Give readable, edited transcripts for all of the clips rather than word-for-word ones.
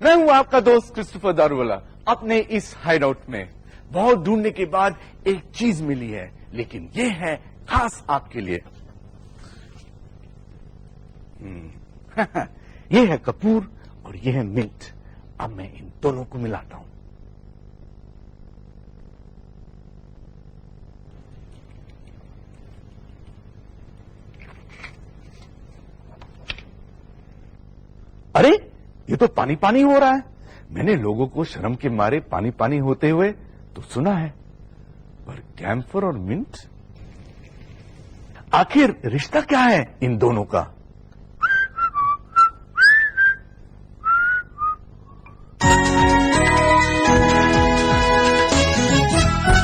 मैं हूं आपका दोस्त क्रिस्टोफर दारूवाला। अपने इस हाइडआउट में बहुत ढूंढने के बाद एक चीज मिली है, लेकिन ये है खास आपके लिए। ये है कपूर और ये है मिंट। अब मैं इन दोनों को मिलाता हूं। अरे ये तो पानी पानी हो रहा है। मैंने लोगों को शर्म के मारे पानी पानी होते हुए तो सुना है, पर कैम्फर और मिंट, आखिर रिश्ता क्या है इन दोनों का?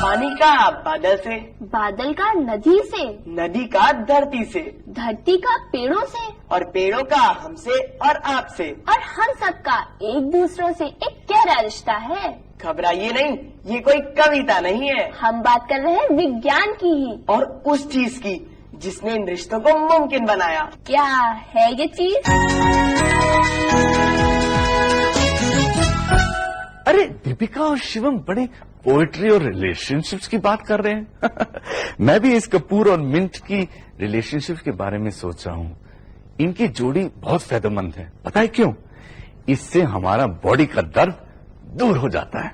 पानी का बादल से, बादल का नदी से, नदी का धरती से, धरती का पेड़ों से, और पेड़ों का हमसे और आपसे, और हम सबका एक दूसरों से एक गहरा रिश्ता है। घबराइए नहीं, ये कोई कविता नहीं है। हम बात कर रहे हैं विज्ञान की ही, और उस चीज की जिसने इन रिश्तों को मुमकिन बनाया। क्या है ये चीज? अरे दीपिका और शिवम बड़े पोएट्री और रिलेशनशिप्स की बात कर रहे हैं। मैं भी इस कपूर और मिंट की रिलेशनशिप के बारे में सोच रहा हूं। इनकी जोड़ी बहुत फायदेमंद है। पता है क्यों? इससे हमारा बॉडी का दर्द दूर हो जाता है।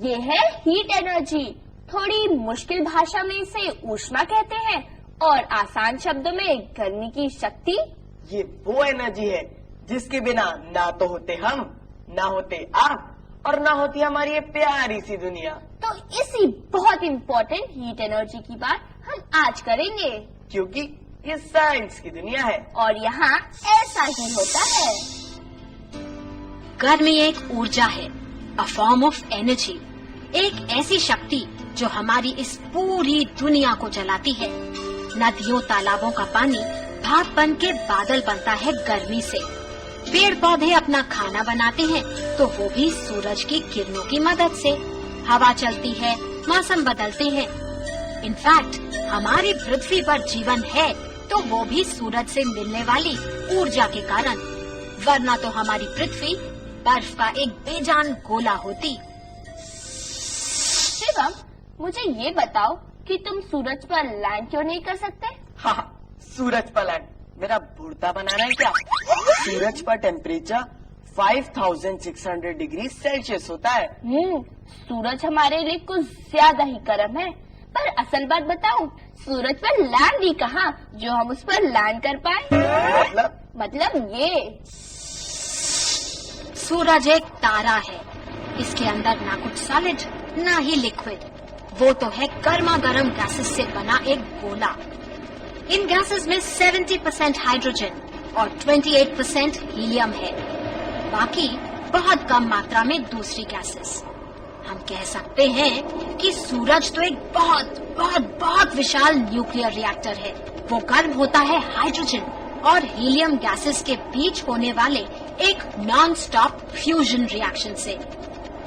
ये है हीट एनर्जी। थोड़ी मुश्किल भाषा में इसे ऊष्मा कहते हैं और आसान शब्दों में गर्मी की शक्ति। ये वो एनर्जी है जिसके बिना ना तो होते हम, ना होते आप, और ना होती हमारी ये प्यारी सी दुनिया। तो इसी बहुत इम्पोर्टेंट हीट एनर्जी की बात हम आज करेंगे, क्योंकि ये साइंस की दुनिया है और यहाँ ऐसा ही होता है। गर्मी एक ऊर्जा है, अ फॉर्म ऑफ एनर्जी, एक ऐसी शक्ति जो हमारी इस पूरी दुनिया को जलाती है। नदियों तालाबों का पानी भाप बन के बादल बनता है गर्मी से। पेड़ पौधे अपना खाना बनाते हैं तो वो भी सूरज की किरणों की मदद से। हवा चलती है, मौसम बदलते हैं। इनफैक्ट हमारी पृथ्वी पर जीवन है तो वो भी सूरज से मिलने वाली ऊर्जा के कारण, वरना तो हमारी पृथ्वी बर्फ का एक बेजान गोला होती। शिवम, मुझे ये बताओ कि तुम सूरज पर लैंड क्यों नहीं कर सकते? हाँ, सूरज पर लैंड मेरा भुड़ता बनाना है क्या? सूरज पर टेम्परेचर 5600 डिग्री सेल्सियस होता है। सूरज हमारे लिए कुछ ज्यादा ही गर्म है। पर असल बात बताऊं, सूरज पर लैंड ही कहाँ जो हम उस पर लैंड कर पाए। मतलब ये सूरज एक तारा है। इसके अंदर ना कुछ सॉलिड ना ही लिक्विड, वो तो है गर्मा गर्म गैसेस से बना एक गोला। इन गैसेस में 70% हाइड्रोजन और 28% हीलियम है। बाकी बहुत कम मात्रा में दूसरी गैसेस। हम कह सकते हैं कि सूरज तो एक बहुत बहुत बहुत विशाल न्यूक्लियर रिएक्टर है। वो गर्म होता है हाइड्रोजन और हीलियम गैसेस के बीच होने वाले एक नॉन स्टॉप फ्यूजन रिएक्शन से।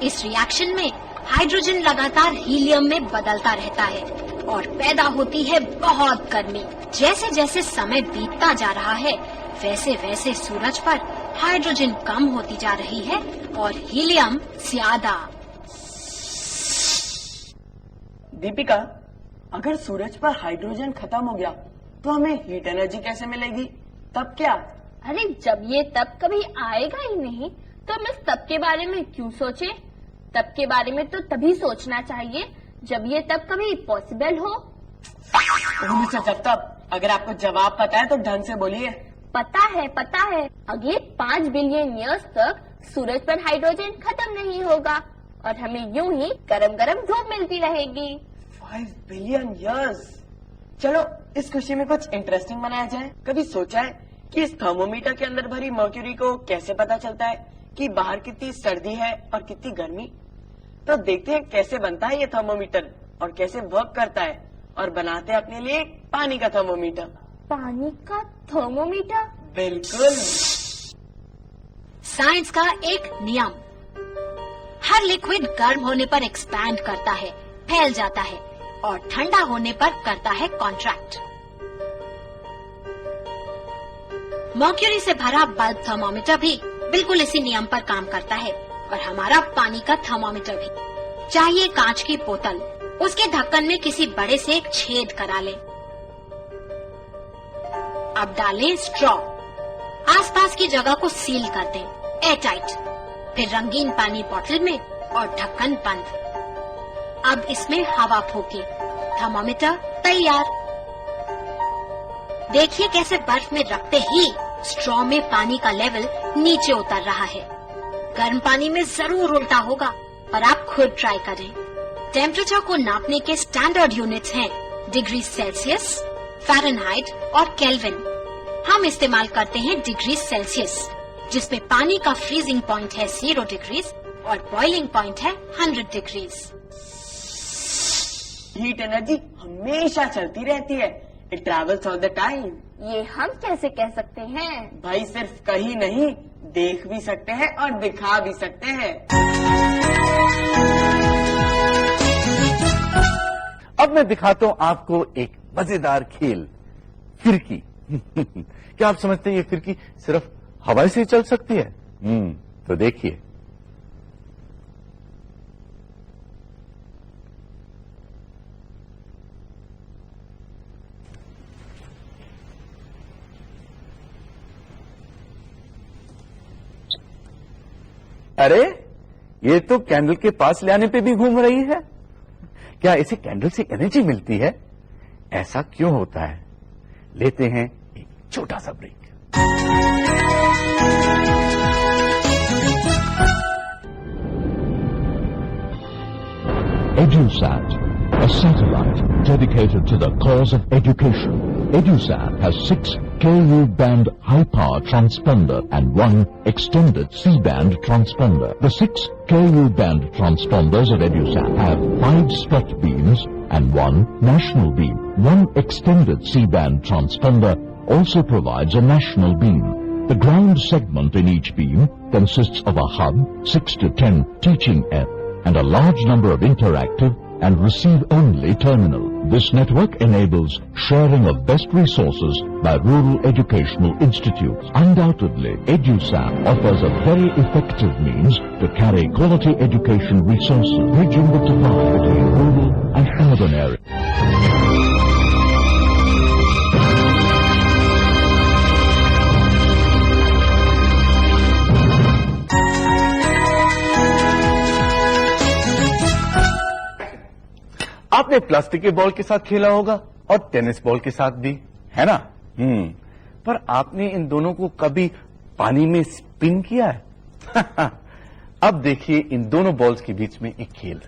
इस रिएक्शन में हाइड्रोजन लगातार हीलियम में बदलता रहता है और पैदा होती है बहुत गर्मी। जैसे जैसे समय बीतता जा रहा है वैसे वैसे सूरज पर हाइड्रोजन कम होती जा रही है और हीलियम ज्यादा। दीपिका, अगर सूरज पर हाइड्रोजन खत्म हो गया तो हमें हीट एनर्जी कैसे मिलेगी? तब क्या? अरे जब ये तब कभी आएगा ही नहीं तो हम इस तब के बारे में क्यों सोचें? तब के बारे में तो तभी सोचना चाहिए जब ये तब कभी पॉसिबल हो। जब तब, अगर आपको जवाब पता है तो ढंग से बोलिए। पता है। अगले 5 बिलियन ईयर्स तक सूरज पर हाइड्रोजन खत्म नहीं होगा और हमें यूं ही गरम गरम धूप मिलती रहेगी। 5 बिलियन ईयर्स। चलो इस खुशी में कुछ इंटरेस्टिंग बनाया जाए। कभी सोचा है कि इस थर्मोमीटर के अंदर भरी मर्क्यूरी को कैसे पता चलता है कि बाहर कितनी सर्दी है और कितनी गर्मी? तो देखते हैं कैसे बनता है ये थर्मोमीटर और कैसे वर्क करता है, और बनाते हैं अपने लिए पानी का थर्मोमीटर। पानी का थर्मोमीटर? बिल्कुल। साइंस का एक नियम, हर लिक्विड गर्म होने पर एक्सपैंड करता है, फैल जाता है और ठंडा होने पर करता है कॉन्ट्रैक्ट। मर्क्यूरी से भरा बल्ब थर्मोमीटर भी बिल्कुल इसी नियम पर काम करता है और हमारा पानी का थर्मोमीटर भी। चाहिए कांच की बोतल, उसके ढक्कन में किसी बड़े से एक छेद करा लें। अब डालें स्ट्रॉ, आसपास की जगह को सील कर दें एयरटाइट, फिर रंगीन पानी बोतल में और ढक्कन बंद। अब इसमें हवा फूकें, थर्मोमीटर तैयार। देखिए कैसे बर्फ में रखते ही स्ट्रॉ में पानी का लेवल नीचे उतर रहा है। गर्म पानी में जरूर उल्टा होगा, पर आप खुद ट्राई करें। टेम्परेचर को नापने के स्टैंडर्ड यूनिट्स हैं डिग्री सेल्सियस, फ़ारेनहाइट और केल्विन। हम इस्तेमाल करते हैं डिग्री सेल्सियस, जिसमें पानी का फ्रीजिंग पॉइंट है 0 डिग्रीज और बॉइलिंग पॉइंट है 100 डिग्रीज। हीट एनर्जी हमेशा चलती रहती है, it travels all the time. ये हम कैसे कह सकते हैं? भाई सिर्फ कहीं नहीं, देख भी सकते हैं और दिखा भी सकते हैं। अब मैं दिखाता हूं आपको एक मजेदार खेल, फिरकी। क्या आप समझते हैं ये फिरकी सिर्फ हवाई से ही चल सकती है? तो देखिए। अरे ये तो कैंडल के पास ले आने पे भी घूम रही है। क्या इसे कैंडल से एनर्जी मिलती है? ऐसा क्यों होता है? लेते हैं एक छोटा सा break. EduSat, a satellite dedicated to the cause of education. EduSat has 6 Ku-band high-power transponder and 1 extended C-band transponder. The 6 Ku-band transponders of EduSat have 5 spot beams and 1 national beam. 1 extended C-band transponder also provides a national beam. The ground segment in each beam consists of a hub, 6 to 10 teaching ends, and a large number of interactive and receive-only terminal. This network enables sharing of best resources by rural educational institutes. Undoubtedly, EduSat offers a very effective means to carry quality education resources, bridging the divide between rural and urban areas. आपने plastic के ball के साथ खेला होगा और tennis ball के साथ भी, है ना? पर आपने इन दोनों को कभी पानी में स्पिन किया है? अब देखिए इन दोनों बॉल्स के बीच में एक खेल।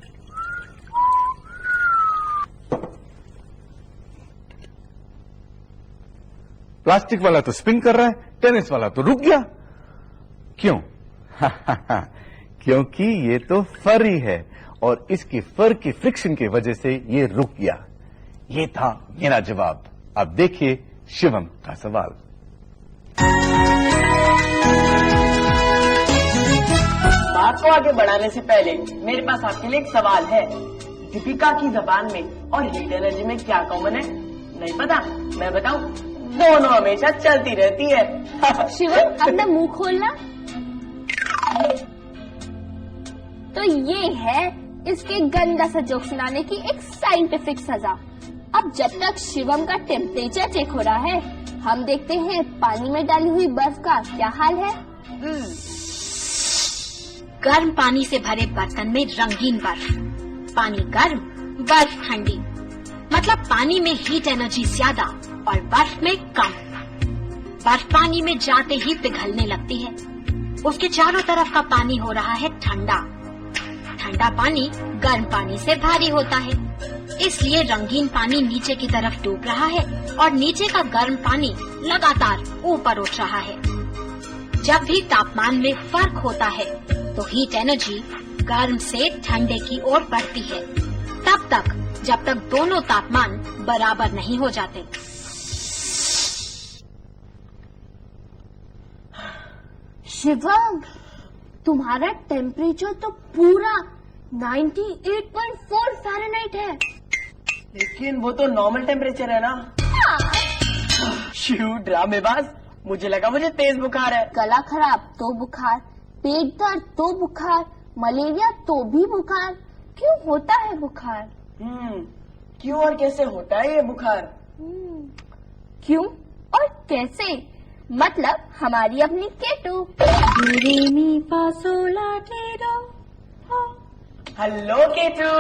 प्लास्टिक वाला तो स्पिन कर रहा है, टेनिस वाला तो रुक गया। क्यों? क्योंकि ये तो फरी है और इसके फर की फ्रिक्शन की वजह से ये रुक गया। ये था मेरा जवाब। अब देखिए शिवम का सवाल। बात को आगे बढ़ाने से पहले मेरे पास आपके लिए एक सवाल है। दीपिका की जबान में और हीट एनर्जी में क्या कॉमन है? नहीं पता? मैं बताऊं? दोनों हमेशा चलती रहती है। शिवम अपना मुंह खोलना। तो ये है इसके गंदा सा जोक सुनाने की एक साइंटिफिक सजा। अब जब तक शिवम का टेम्परेचर चेक हो रहा है, हम देखते हैं पानी में डाली हुई बर्फ का क्या हाल है। गर्म पानी से भरे बर्तन में रंगीन बर्फ, पानी गर्म, बर्फ ठंडी, मतलब पानी में हीट एनर्जी ज्यादा और बर्फ में कम। बर्फ पानी में जाते ही पिघलने लगती है। उसके चारों तरफ का पानी हो रहा है ठंडा। ठंडा पानी गर्म पानी से भारी होता है, इसलिए रंगीन पानी नीचे की तरफ डूब रहा है और नीचे का गर्म पानी लगातार ऊपर उठ रहा है। जब भी तापमान में फर्क होता है तो हीट एनर्जी गर्म से ठंडे की ओर बढ़ती है, तब तक जब तक दोनों तापमान बराबर नहीं हो जाते। शिवम, तुम्हारा टेम्परेचर तो पूरा 98.4 फ़ारेनहाइट है। लेकिन वो तो नॉर्मल टेम्परेचर है ना। शिव ड्रामेबाज, मुझे लगा मुझे तेज बुखार है। गला खराब तो बुखार, पेट दर्द तो बुखार, मलेरिया तो भी बुखार। क्यों होता है बुखार? क्यों और कैसे होता है ये बुखार? क्यों और कैसे मतलब हमारी अपनी केटू। हेलो केटू।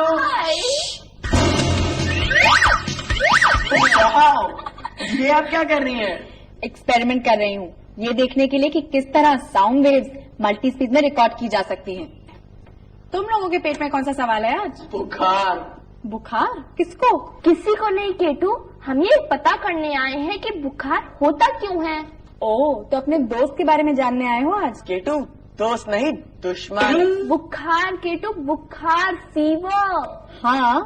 ये आप क्या कर रही हैं? एक्सपेरिमेंट कर रही हूँ ये देखने के लिए कि किस तरह साउंड वेव्स मल्टी स्पीड में रिकॉर्ड की जा सकती हैं। तुम लोगों के पेट में कौन सा सवाल है आज? बुखार। बुखार? किसको? किसी को नहीं केटू, हम ये पता करने आए हैं कि बुखार होता क्यों है। ओह, तो अपने दोस्त के बारे में जानने आए हो आज? केटू दोस्त नहीं दुश्मन। बुखार केटू, बुखार, फीवर। हाँ,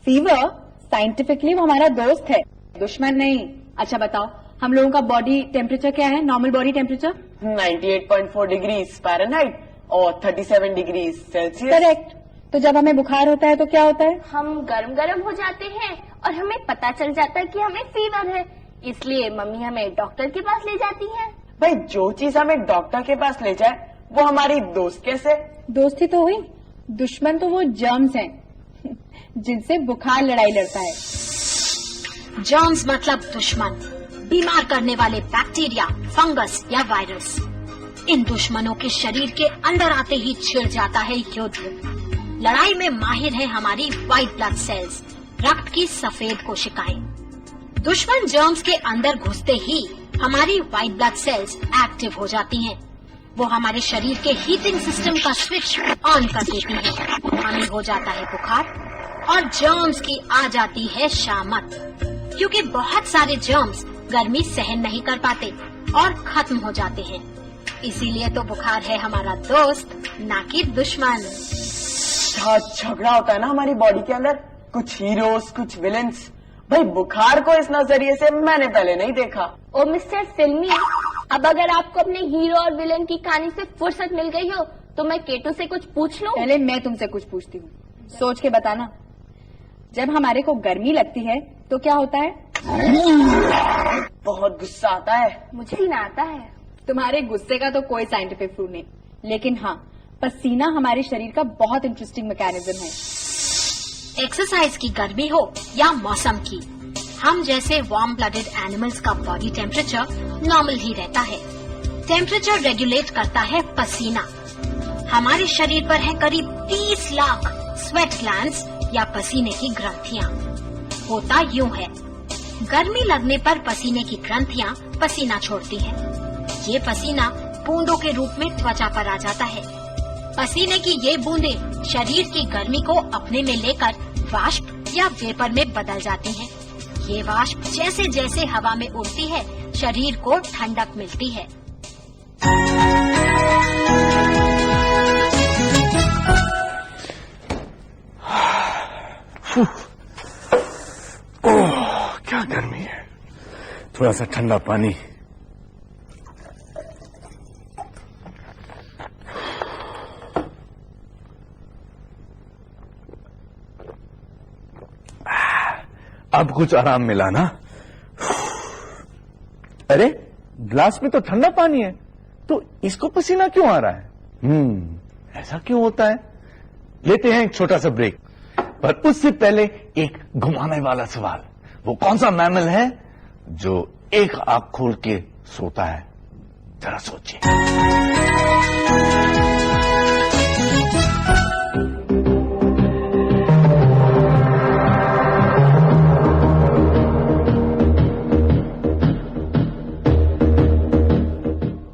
फीवर साइंटिफिकली वो हमारा दोस्त है, दुश्मन नहीं। अच्छा बताओ, हम लोगों का बॉडी टेम्परेचर क्या है? Normal body temperature 98.4 degree Fahrenheit और 37 डिग्री सेल्सियस। करेक्ट। तो जब हमें बुखार होता है तो क्या होता है? हम गरम गरम हो जाते हैं और हमें पता चल जाता है कि हमें फीवर है, इसलिए मम्मी हमें डॉक्टर के पास ले जाती है। भाई जो चीज हमें डॉक्टर के पास ले जाए वो हमारी दोस्त कैसे? दोस्ती तो हुई, दुश्मन तो वो जर्म्स हैं जिनसे बुखार लड़ाई लड़ता है। जर्म्स मतलब दुश्मन, बीमार करने वाले बैक्टीरिया, फंगस या वायरस। इन दुश्मनों के शरीर के अंदर आते ही छिड़ जाता है युद्ध। लड़ाई में माहिर है हमारी व्हाइट ब्लड सेल्स, रक्त की सफेद कोशिकाएं। दुश्मन जर्म्स के अंदर घुसते ही हमारी व्हाइट ब्लड सेल्स एक्टिव हो जाती हैं। वो हमारे शरीर के हीटिंग सिस्टम का स्विच ऑन कर देती हैं। हमें हो जाता है बुखार और जर्म्स की आ जाती है शामत, क्योंकि बहुत सारे जर्म्स गर्मी सहन नहीं कर पाते और खत्म हो जाते हैं। इसीलिए तो बुखार है हमारा दोस्त, ना कि दुश्मन। झगड़ा होता है ना हमारी बॉडी के अंदर, कुछ हीरोज कुछ विलेंस। भाई बुखार को इस नजरिए से मैंने पहले नहीं देखा। ओ मिस्टर फिल्मी, अब अगर आपको अपने हीरो और विलेन की कहानी से फुर्सत मिल गई हो तो मैं केटू से कुछ पूछ लूं? पहले मैं तुमसे कुछ पूछती हूँ, सोच के बताना। जब हमारे को गर्मी लगती है तो क्या होता है? बहुत गुस्सा आता है। मुझे ही ना आता है। तुम्हारे गुस्से का तो कोई साइंटिफिक प्रूफ नहीं, लेकिन हाँ, पसीना हमारे शरीर का बहुत इंटरेस्टिंग मैकेनिज्म है। एक्सरसाइज की गर्मी हो या मौसम की, हम जैसे वार्म ब्लडेड एनिमल्स का बॉडी टेम्परेचर नॉर्मल ही रहता है। टेम्परेचर रेगुलेट करता है पसीना। हमारे शरीर पर है करीब 30 लाख स्वेट ग्लैंड्स या पसीने की ग्रंथियां। होता यूं है, गर्मी लगने पर पसीने की ग्रंथियां पसीना छोड़ती हैं। ये पसीना बूंदों के रूप में त्वचा पर आ जाता है। पसीने की ये बूंदें शरीर की गर्मी को अपने में लेकर वाष्प या वेपर में बदल जाती हैं। ये वाष्प जैसे जैसे हवा में उड़ती है, शरीर को ठंडक मिलती है। ओह क्या गर्मी है, थोड़ा सा ठंडा पानी। अब कुछ आराम मिला ना? अरे ग्लास में तो ठंडा पानी है, तो इसको पसीना क्यों आ रहा है? ऐसा क्यों होता है? लेते हैं एक छोटा सा ब्रेक, पर उससे पहले एक घुमाने वाला सवाल। वो कौन सा मैमल है जो एक आंख खोल के सोता है? जरा सोचिए।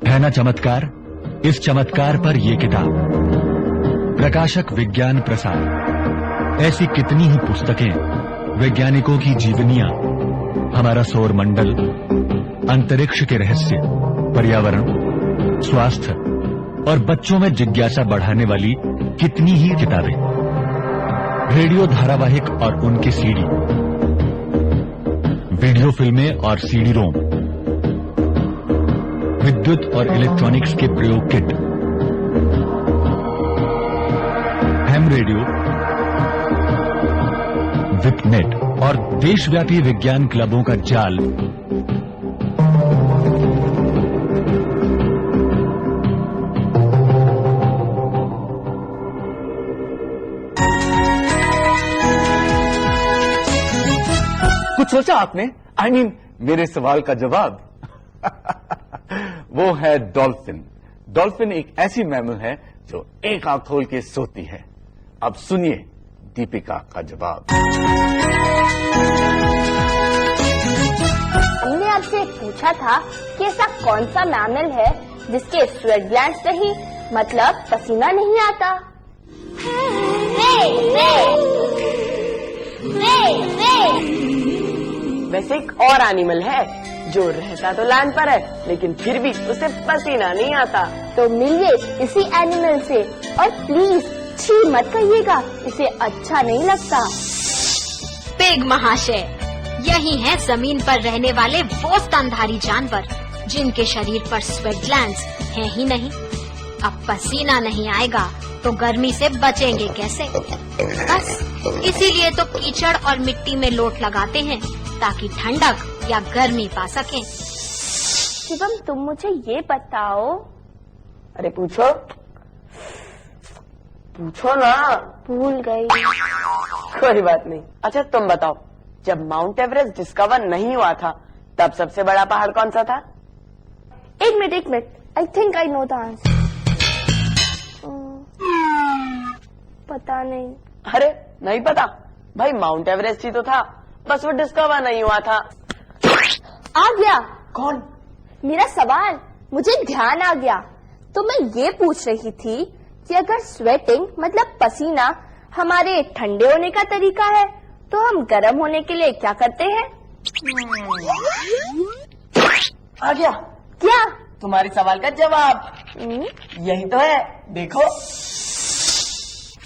है ना चमत्कार? इस चमत्कार पर ये किताब, प्रकाशक विज्ञान प्रसार। ऐसी कितनी ही पुस्तकें, वैज्ञानिकों की जीवनियां, हमारा सौर मंडल, अंतरिक्ष के रहस्य, पर्यावरण, स्वास्थ्य और बच्चों में जिज्ञासा बढ़ाने वाली कितनी ही किताबें। रेडियो धारावाहिक और उनके सीडी, वीडियो फिल्में और सीडी रोम, विद्युत और इलेक्ट्रॉनिक्स के प्रयोग किट, हैम रेडियो, विपनेट और देशव्यापी विज्ञान क्लबों का जाल। सोचा आपने? I mean, मेरे सवाल का जवाब वो है डॉल्फिन। डॉल्फिन एक ऐसी मैमल है जो एक आंख खोल के सोती है। अब सुनिए दीपिका का जवाब। हमने आपसे पूछा था कि ऐसा कौन सा मैमल है जिसके स्वेट ग्लैंड्स नहीं, मतलब पसीना नहीं आता। वैसे एक और एनिमल है जो रहता तो लैंड पर है लेकिन फिर भी उसे पसीना नहीं आता। तो मिलिए इसी एनिमल से, और प्लीज छी मत कहिएगा, इसे अच्छा नहीं लगता। पिग महाशय, यही है जमीन पर रहने वाले वो स्तनधारी जानवर जिनके शरीर पर स्वेट ग्लैंड्स हैं ही नहीं। अब पसीना नहीं आएगा तो गर्मी से बचेंगे कैसे? बस इसीलिए तो कीचड़ और मिट्टी में लोट लगाते हैं ताकि ठंडक या गर्मी पा सकें। शिवम, तुम मुझे ये बताओ। अरे पूछो पूछो ना। भूल गई। कोई बात नहीं। अच्छा तुम बताओ, जब माउंट एवरेस्ट डिस्कवर नहीं हुआ था तब सबसे बड़ा पहाड़ कौन सा था? एक minute, I think I know the answer. पता नहीं। अरे नहीं पता भाई, माउंट एवरेस्ट ही तो था, बस वो डिस्कवर नहीं हुआ था। आ गया। कौन? मेरा सवाल, मुझे ध्यान आ गया। तो मैं ये पूछ रही थी कि अगर स्वेटिंग मतलब पसीना हमारे ठंडे होने का तरीका है तो हम गर्म होने के लिए क्या करते हैं? आ गया क्या? तुम्हारे सवाल का जवाब। यही तो है, देखो।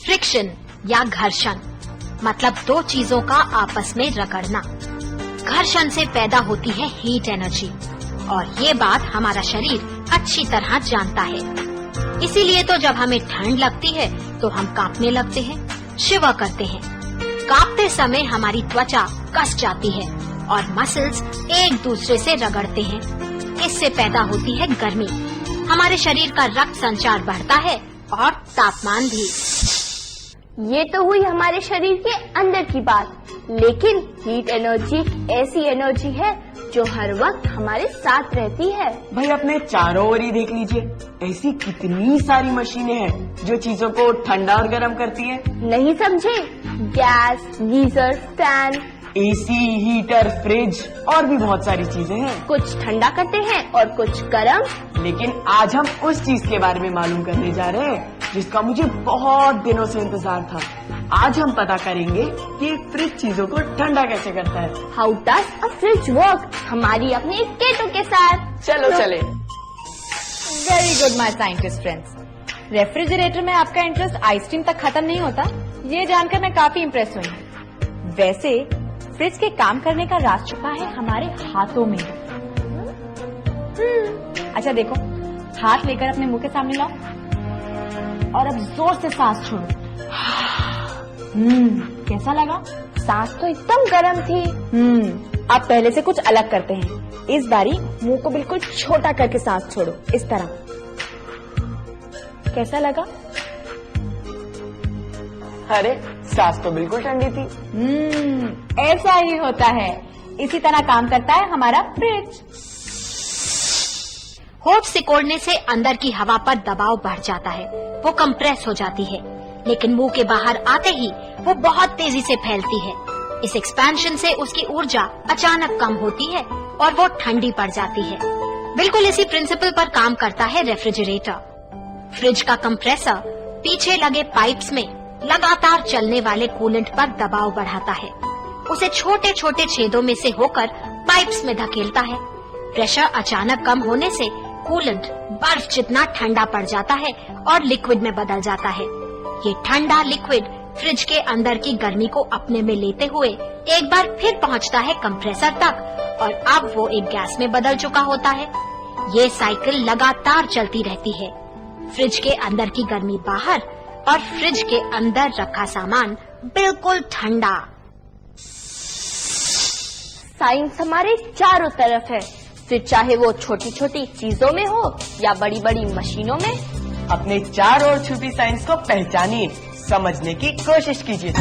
फ्रिक्शन या घर्षण मतलब दो चीजों का आपस में रगड़ना। घर्षण से पैदा होती है हीट एनर्जी, और ये बात हमारा शरीर अच्छी तरह जानता है। इसीलिए तो जब हमें ठंड लगती है तो हम कांपने लगते हैं, शिवर करते हैं। कांपते समय हमारी त्वचा कस जाती है और मसल्स एक दूसरे से रगड़ते हैं। इससे पैदा होती है गर्मी। हमारे शरीर का रक्त संचार बढ़ता है और तापमान भी। ये तो हुई हमारे शरीर के अंदर की बात, लेकिन हीट एनर्जी ऐसी एनर्जी है जो हर वक्त हमारे साथ रहती है। भाई अपने चारों ओर ही देख लीजिए, ऐसी कितनी सारी मशीनें हैं जो चीजों को ठंडा और गर्म करती हैं। नहीं समझे? Gas, geyser, fan, AC, heater, fridge और भी बहुत सारी चीजें हैं। कुछ ठंडा करते हैं और कुछ गर्म। लेकिन आज हम उस चीज के बारे में मालूम करने जा रहे हैं जिसका मुझे बहुत दिनों से इंतजार था। आज हम पता करेंगे कि फ्रिज चीजों को ठंडा कैसे करता है। How does a fridge work, हमारी अपनी केटो के साथ। चलो चले। Very good my scientist friends. Refrigerator में आपका इंटरेस्ट आइसक्रीम तक खत्म नहीं होता, ये जानकर मैं काफी इम्प्रेस हुई। वैसे फ्रिज के काम करने का राज छुपा है हमारे हाथों में। अच्छा देखो, हाथ लेकर अपने मुंह के सामने लाओ और अब जोर से सांस छोड़ो। कैसा लगा? सांस तो एकदम गर्म थी। अब पहले से कुछ अलग करते हैं। इस बारी मुंह को बिल्कुल छोटा करके सांस छोड़ो, इस तरह। कैसा लगा? अरे सांस तो बिल्कुल ठंडी थी। ऐसा ही होता है। इसी तरह काम करता है हमारा फ्रिज। होठ सिकोड़ने से अंदर की हवा पर दबाव बढ़ जाता है, वो कंप्रेस हो जाती है, लेकिन मुंह के बाहर आते ही वो बहुत तेजी से फैलती है। इस एक्सपेंशन से उसकी ऊर्जा अचानक कम होती है और वो ठंडी पड़ जाती है। बिल्कुल इसी प्रिंसिपल पर काम करता है रेफ्रिजरेटर। फ्रिज का कंप्रेसर पीछे लगे पाइप्स में लगातार चलने वाले कूलेंट पर दबाव बढ़ाता है, उसे छोटे छोटे छेदों में से होकर पाइप्स में धकेलता है। प्रेशर अचानक कम होने से कूलेंट बर्फ जितना ठंडा पड़ जाता है और लिक्विड में बदल जाता है। ये ठंडा लिक्विड फ्रिज के अंदर की गर्मी को अपने में लेते हुए एक बार फिर पहुंचता है कंप्रेसर तक, और अब वो एक गैस में बदल चुका होता है। ये साइकिल लगातार चलती रहती है। फ्रिज के अंदर की गर्मी बाहर और फ्रिज के अंदर रखा सामान बिल्कुल ठंडा। साइंस हमारे चारों तरफ है, फिर चाहे वो छोटी छोटी चीजों में हो या बड़ी बड़ी मशीनों में। अपने चारों ओर छुपी साइंस को पहचानिए, समझने की कोशिश कीजिए।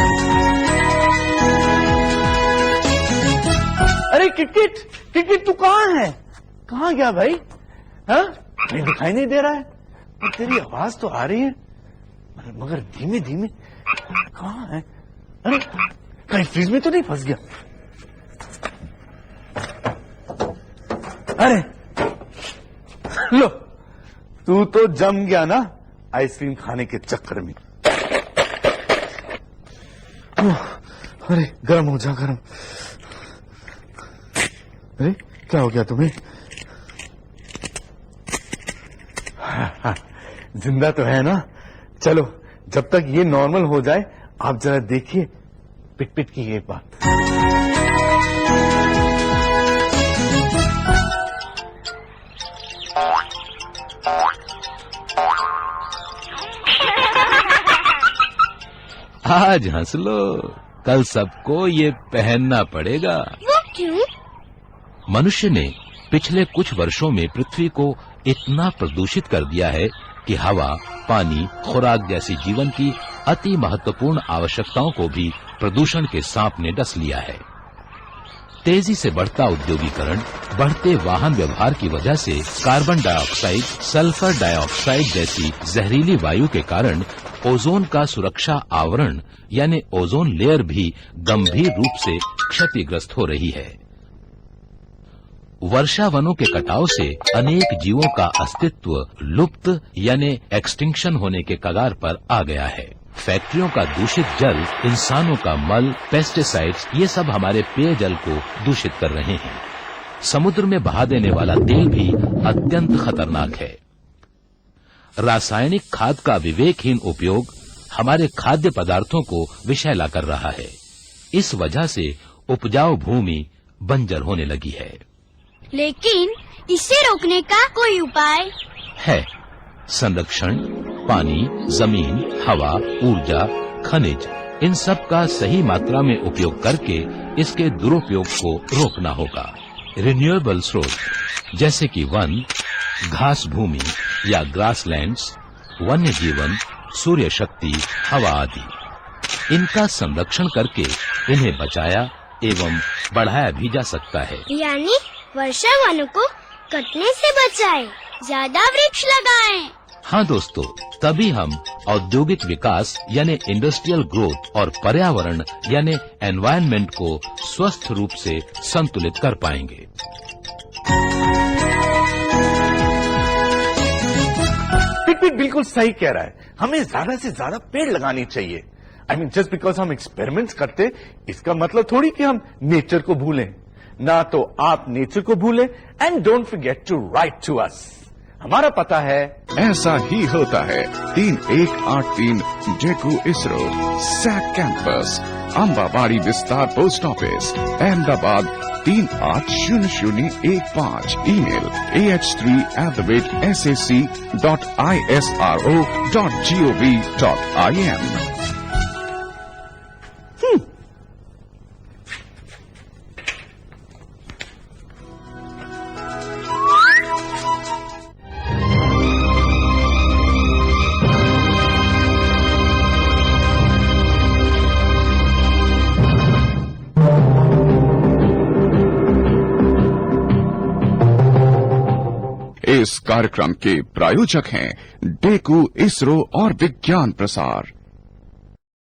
अरे किटकिट, किटकिट तू कहाँ है? कहाँ गया भाई? हाँ, नहीं दिखाई नहीं दे रहा है, पर तेरी आवाज तो आ रही है, मगर धीमे धीमे। कहाँ है? अरे कहीं फ्रिज में तो नहीं फंस गया? अरे लो, तू तो जम गया ना आइसक्रीम खाने के चक्कर में। अरे गर्म हो जा, गर्म। अरे क्या हो गया तुम्हें? जिंदा तो है ना? चलो, जब तक ये नॉर्मल हो जाए आप जरा देखिए पिट पिट की ये बात। आज हंस लो, कल सबको ये पहनना पड़ेगा। वो क्यों? मनुष्य ने पिछले कुछ वर्षों में पृथ्वी को इतना प्रदूषित कर दिया है कि हवा, पानी, खुराक जैसी जीवन की अति महत्वपूर्ण आवश्यकताओं को भी प्रदूषण के सांप ने डस लिया है। तेजी से बढ़ता औद्योगिकरण, बढ़ते वाहन व्यवहार की वजह से कार्बन डाइऑक्साइड, सल्फर डाइऑक्साइड जैसी जहरीली वायु के कारण ओजोन का सुरक्षा आवरण यानी ओजोन लेयर भी गंभीर रूप से क्षतिग्रस्त हो रही है। वर्षा वनों के कटाव से अनेक जीवों का अस्तित्व लुप्त यानी एक्सटिंक्शन होने के कगार पर आ गया है। फैक्ट्रियों का दूषित जल, इंसानों का मल, पेस्टिसाइड्स, ये सब हमारे पेयजल को दूषित कर रहे हैं। समुद्र में बहा देने वाला तेल भी अत्यंत खतरनाक है। रासायनिक खाद का विवेकहीन उपयोग हमारे खाद्य पदार्थों को विषैला कर रहा है। इस वजह से उपजाऊ भूमि बंजर होने लगी है। लेकिन इसे रोकने का कोई उपाय है। संरक्षण, पानी, जमीन, हवा, ऊर्जा, खनिज, इन सब का सही मात्रा में उपयोग करके इसके दुरुपयोग को रोकना होगा। रिन्यूएबल स्रोत जैसे कि वन, घास भूमि या ग्रासलैंड्स, वन्य जीवन, सूर्य शक्ति, हवा आदि, इनका संरक्षण करके इन्हें बचाया एवं बढ़ाया भी जा सकता है। यानी वर्षा वनों को कटने से बचाएं, ज्यादा वृक्ष लगाएं। हाँ दोस्तों, तभी हम औद्योगिक विकास यानी इंडस्ट्रियल ग्रोथ और पर्यावरण यानी एनवायरनमेंट को स्वस्थ रूप से संतुलित कर पाएंगे। पिट बिल्कुल सही कह रहा है, हमें ज्यादा से ज्यादा पेड़ लगाने चाहिए। आई मीन जस्ट बिकॉज हम एक्सपेरिमेंट्स करते इसका मतलब थोड़ी कि हम नेचर को भूलें। ना तो आप नेचर को भूलें and don't forget to write to us. हमारा पता है ऐसा ही होता है 3183 DECU ISRO SAC campus, Ambawadi विस्तार post office, Ahmedabad 380015। Email ah3@sac.isro.gov.in। इस कार्यक्रम के प्रायोजक हैं डेकू इसरो और विज्ञान प्रसार।